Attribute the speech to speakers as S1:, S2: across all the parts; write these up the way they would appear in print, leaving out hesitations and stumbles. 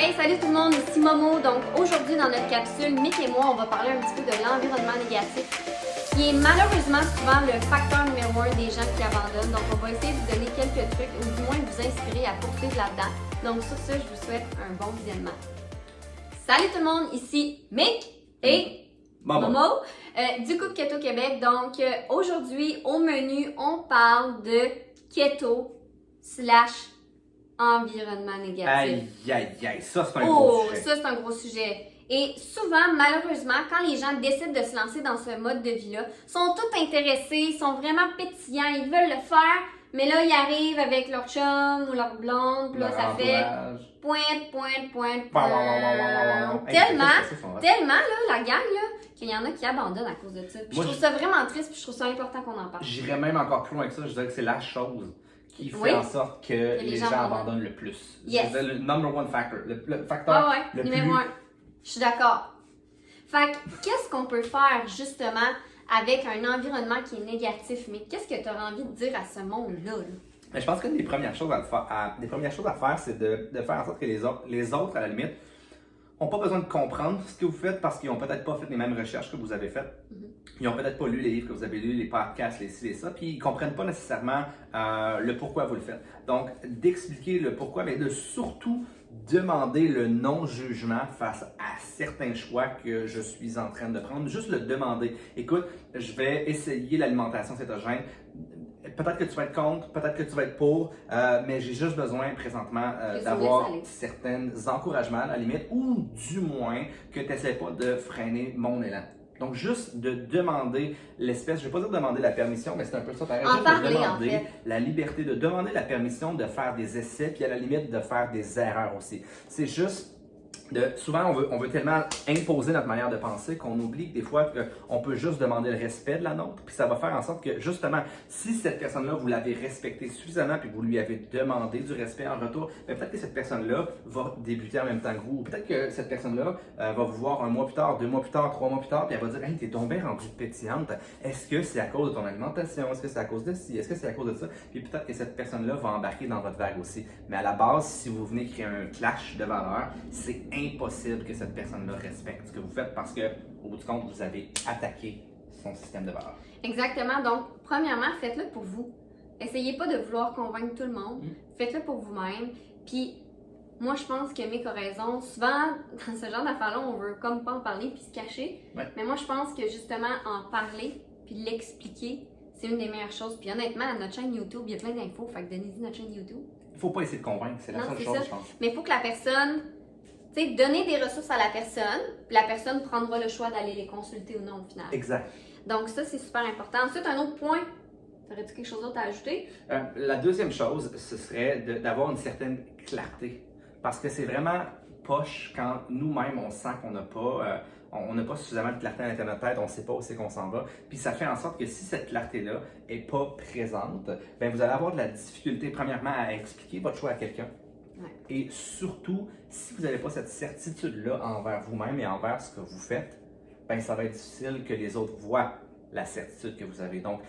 S1: Hey, salut tout le monde, ici Momo. Donc aujourd'hui dans notre capsule, Mick et moi, on va parler un petit peu de l'environnement négatif, qui est malheureusement souvent le facteur numéro 1 des gens qui abandonnent. Donc on va essayer de vous donner quelques trucs ou du moins de vous inspirer à poursuivre là-dedans. Donc sur ce, je vous souhaite un bon visionnement. Salut tout le monde, ici Mick et Momo du Couple Keto Québec. Donc aujourd'hui au menu, on parle de keto / environnement négatif.
S2: Aïe, ça c'est un gros sujet.
S1: Ça c'est un gros sujet. Et souvent, malheureusement, quand les gens décident de se lancer dans ce mode de vie-là, sont tous intéressés, sont vraiment pétillants, ils veulent le faire, mais là, ils arrivent avec leur chum ou leur blonde, puis là, ça fait pointe. Tellement, là, la gang, là, qu'il y en a qui abandonnent à cause de ça. Puis je trouve ça vraiment triste, puis je trouve ça important qu'on en parle.
S2: J'irais même encore plus loin que ça, je dirais que c'est la chose qui fait en sorte que les gens abandonnent le plus.
S1: Yes.
S2: C'est le number one factor, le facteur le
S1: numéro
S2: plus...
S1: 1. Je suis d'accord. Fait que, qu'est-ce qu'on peut faire justement avec un environnement qui est négatif? Mais qu'est-ce que tu auras envie de dire à ce monde-là?
S2: Mais je pense qu'une des premières choses à faire, c'est de faire en sorte que les autres, à la limite, n'ont pas besoin de comprendre ce que vous faites parce qu'ils n'ont peut-être pas fait les mêmes recherches que vous avez faites. Ils n'ont peut-être pas lu les livres que vous avez lus, les podcasts, les ci, les ça, puis ils ne comprennent pas nécessairement le pourquoi vous le faites. Donc, d'expliquer le pourquoi, mais de surtout demander le non-jugement face à certains choix que je suis en train de prendre. Juste le demander. Écoute, je vais essayer l'alimentation cétogène. Peut-être que tu vas être contre, peut-être que tu vas être pour, mais j'ai juste besoin présentement d'avoir certains encouragements à la limite, ou du moins que tu n'essaies pas de freiner mon élan. Donc, juste de demander l'espèce, je ne vais pas dire demander la permission, mais c'est un peu ça pareil. Juste de demander la liberté, de demander la permission de faire des essais, puis à la limite de faire des erreurs aussi. C'est juste... souvent, on veut tellement imposer notre manière de penser qu'on oublie que des fois qu'on peut juste demander le respect de la nôtre, puis ça va faire en sorte que justement, si cette personne-là, vous l'avez respectée suffisamment, puis vous lui avez demandé du respect en retour, peut-être que cette personne-là va débuter en même temps que vous, ou peut-être que cette personne-là va vous voir 1 mois plus tard, 2 mois plus tard, 3 mois plus tard, puis elle va dire « Hey, t'es donc bien rendue pétillante, est-ce que c'est à cause de ton alimentation, est-ce que c'est à cause de ci, est-ce que c'est à cause de ça? » Puis peut-être que cette personne-là va embarquer dans votre vague aussi. Mais à la base, si vous venez créer un clash de valeurs, c'est impossible que cette personne-là respecte ce que vous faites parce que, au bout du compte, vous avez attaqué son système de valeurs.
S1: Exactement. Donc, premièrement, faites-le pour vous. Essayez pas de vouloir convaincre tout le monde. Faites-le pour vous-même. Puis, moi, je pense que Mick a raison. Souvent, dans ce genre d'affaires-là, on veut comme pas en parler puis se cacher.
S2: Ouais.
S1: Mais moi, je pense que justement, en parler puis l'expliquer, c'est une des meilleures choses. Puis honnêtement, à notre chaîne YouTube, il y a plein d'infos. Fait que donnez-y notre chaîne YouTube.
S2: Il faut pas essayer de convaincre, c'est la seule chose, je pense.
S1: Mais il faut que la personne... Tu sais, donner des ressources à la personne, puis la personne prendra le choix d'aller les consulter ou non au final.
S2: Exact.
S1: Donc ça, c'est super important. Ensuite, un autre point, aurais-tu quelque chose d'autre à ajouter?
S2: La deuxième chose, ce serait d'avoir une certaine clarté. Parce que c'est vraiment poche quand nous-mêmes, on sent qu'on n'a pas... on n'a pas suffisamment de clarté à l'intérieur de notre tête, on ne sait pas où c'est qu'on s'en va. Puis ça fait en sorte que si cette clarté-là n'est pas présente, bien vous allez avoir de la difficulté, premièrement, à expliquer votre choix à quelqu'un.
S1: Ouais.
S2: Et surtout, si vous n'avez pas cette certitude-là envers vous-même et envers ce que vous faites, ben ça va être difficile que les autres voient la certitude que vous avez. Donc,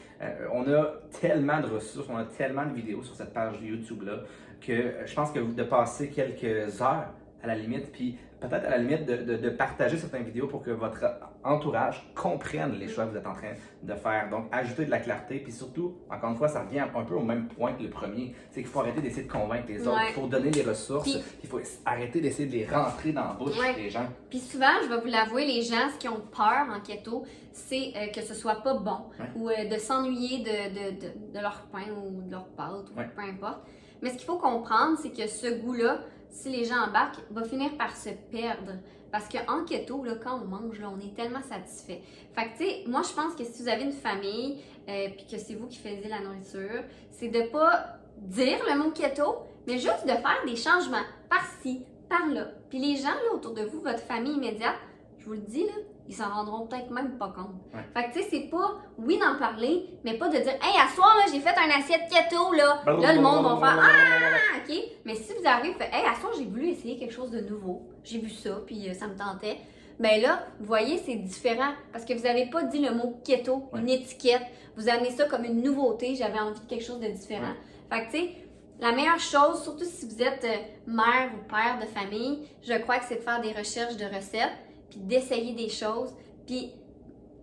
S2: on a tellement de ressources, on a tellement de vidéos sur cette page YouTube-là que je pense que de passer quelques heures à la limite, puis peut-être à la limite de partager certaines vidéos pour que votre entourage comprenne les choix que vous êtes en train de faire. Donc, ajouter de la clarté, puis surtout, encore une fois, ça revient un peu au même point que le premier, c'est qu'il faut arrêter d'essayer de convaincre les autres, il faut donner les ressources, il faut arrêter d'essayer de les rentrer dans la bouche des gens.
S1: Puis souvent, je vais vous l'avouer, les gens, ce qui ont peur en keto, c'est que ce soit pas bon, ou de s'ennuyer de leur pain ou de leur pâte, ou peu importe. Mais ce qu'il faut comprendre, c'est que ce goût-là, si les gens embarquent, va finir par se perdre. Parce qu'en keto, là, quand on mange, là, on est tellement satisfait. Fait que, tu sais, moi, je pense que si vous avez une famille, puis que c'est vous qui faisiez la nourriture, c'est de pas dire le mot keto, mais juste de faire des changements par-ci, par-là. Puis les gens, là, autour de vous, votre famille immédiate, je vous le dis, là, ils s'en rendront peut-être même pas compte. Fait que, tu sais, c'est pas, oui, d'en parler, mais pas de dire, hey, à soir, là, j'ai fait un assiette keto, là. Là, le monde va faire, ah, OK. Mais si vous arrivez, vous faites, hey, à soir, j'ai voulu essayer quelque chose de nouveau. J'ai vu ça, puis ça me tentait. Ben là, vous voyez, c'est différent. Parce que vous n'avez pas dit le mot keto, une étiquette. Vous amenez ça comme une nouveauté. J'avais envie de quelque chose de différent. Fait que, tu sais, La meilleure chose, surtout si vous êtes mère ou père de famille, je crois que c'est de faire des recherches de recettes, puis d'essayer des choses. Puis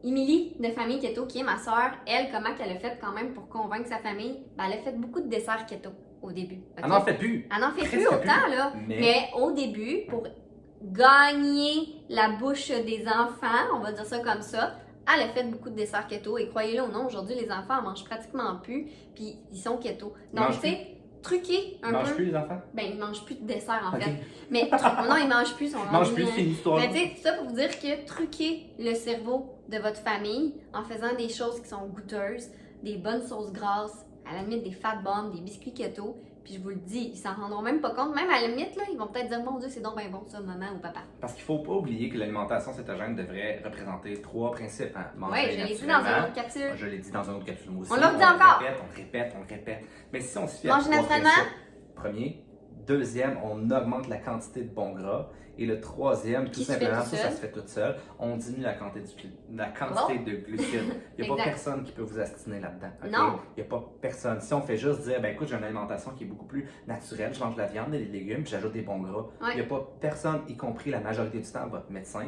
S1: Émilie de Famille Keto, qui est ma soeur, elle, comment qu'elle a fait quand même pour convaincre sa famille? Ben, elle a fait beaucoup de desserts keto au début. Okay?
S2: Elle n'en fait plus.
S1: Elle n'en fait plus autant, là. Mais au début, pour gagner la bouche des enfants, on va dire ça comme ça, elle a fait beaucoup de desserts keto. Et croyez-le ou non, aujourd'hui, les enfants en mangent pratiquement plus, puis ils sont keto. Donc, tu sais, truquer un peu.
S2: Ils mangent plus, les enfants?
S1: Ben, ils mangent plus de dessert, en fait. Mais non, ils mangent plus.
S2: Ils mangent plus, c'est une histoire.
S1: Mais tu sais, tout ça pour vous dire que truquer le cerveau de votre famille en faisant des choses qui sont goûteuses, des bonnes sauces grasses, à la limite des fat bombs, des biscuits keto, puis je vous le dis, ils s'en rendront même pas compte. Même à la limite, là, ils vont peut-être dire, mon Dieu, c'est donc bien bon ça, maman ou papa.
S2: Parce qu'il faut pas oublier que l'alimentation cétogène devrait représenter 3 principes. Hein.
S1: Oui, je l'ai dit dans une autre capsule.
S2: Je l'ai dit dans une autre capsule aussi.
S1: On l'a dit encore.
S2: On le répète. Mais si on se fie à
S1: manger naturellement.
S2: Premier. Deuxième, on augmente la quantité de bons gras. Et le troisième, tout simplement, ça se fait tout seul. On diminue la quantité de glucides. Il n'y a pas personne qui peut vous astiner là-dedans. Okay?
S1: Non.
S2: Il n'y a pas personne. Si on fait juste dire, ben écoute, j'ai une alimentation qui est beaucoup plus naturelle, je mange de la viande et des légumes, puis j'ajoute des bons gras. Il n'y a pas personne, y compris la majorité du temps, votre médecin,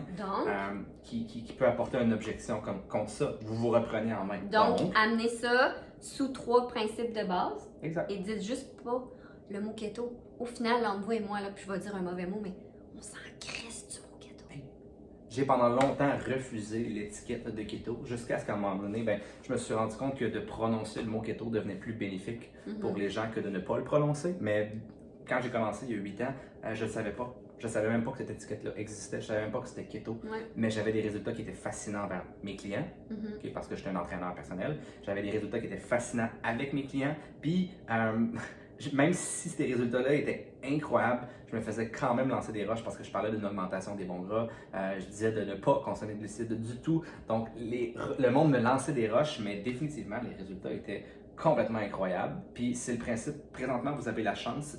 S2: qui peut apporter une objection contre ça. Vous vous reprenez en main.
S1: Donc, amenez ça sous 3 principes de base.
S2: Exact.
S1: Et dites juste pas le mot keto. Au final, entre vous et moi, là, puis je vais dire un mauvais mot, mais on s'en crisse du mot keto.
S2: J'ai pendant longtemps refusé l'étiquette de keto jusqu'à ce qu'à un moment donné, je me suis rendu compte que de prononcer le mot keto devenait plus bénéfique pour les gens que de ne pas le prononcer. Mais quand j'ai commencé il y a 8 ans, je ne savais pas. Je ne savais même pas que cette étiquette-là existait. Je ne savais même pas que c'était keto. Mais j'avais des résultats qui étaient fascinants vers mes clients, parce que j'étais un entraîneur personnel. J'avais des résultats qui étaient fascinants avec mes clients. Puis, même si ces résultats-là étaient incroyables, je me faisais quand même lancer des roches parce que je parlais d'une augmentation des bons gras. Je disais de ne pas consommer de glucides du tout. Donc, le monde me lançait des roches, mais définitivement, les résultats étaient complètement incroyables. Puis, c'est le principe. Présentement, vous avez la chance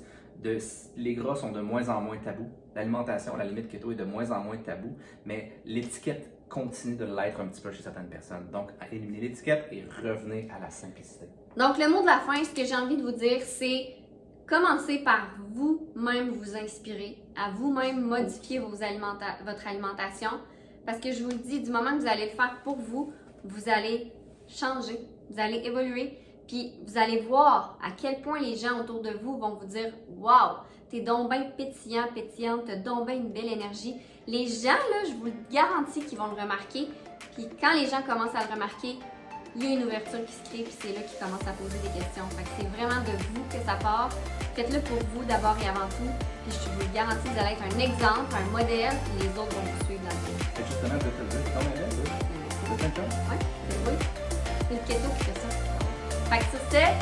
S2: les gras sont de moins en moins tabous. L'alimentation, à la limite keto, est de moins en moins tabou, mais l'étiquette continue de l'être un petit peu chez certaines personnes. Donc, éliminez l'étiquette et revenez à la simplicité.
S1: Donc, le mot de la fin, ce que j'ai envie de vous dire, c'est commencez par vous-même vous inspirer, à vous-même modifier votre alimentation. Parce que je vous le dis, du moment que vous allez le faire pour vous, vous allez changer, vous allez évoluer. Puis vous allez voir à quel point les gens autour de vous vont vous dire « Wow, t'es donc bien pétillant, pétillante, t'as donc bien une belle énergie. » Les gens, là, je vous le garantis qu'ils vont le remarquer. Puis quand les gens commencent à le remarquer, il y a une ouverture qui se crée, puis c'est là qu'ils commencent à poser des questions. Fait que c'est vraiment de vous que ça part. Faites-le pour vous d'abord et avant tout. Puis je vous le garantis, vous allez être un exemple, un modèle, puis les autres vont vous suivre là-dedans.
S2: Et justement, je vais te le dire, c'est ton modèle, ça? C'est plein de choses?
S1: Oui, c'est le keto qui fait ça. Fait que ça, c'est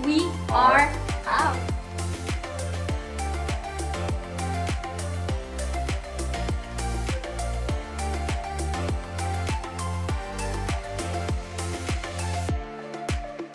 S2: We
S1: are out.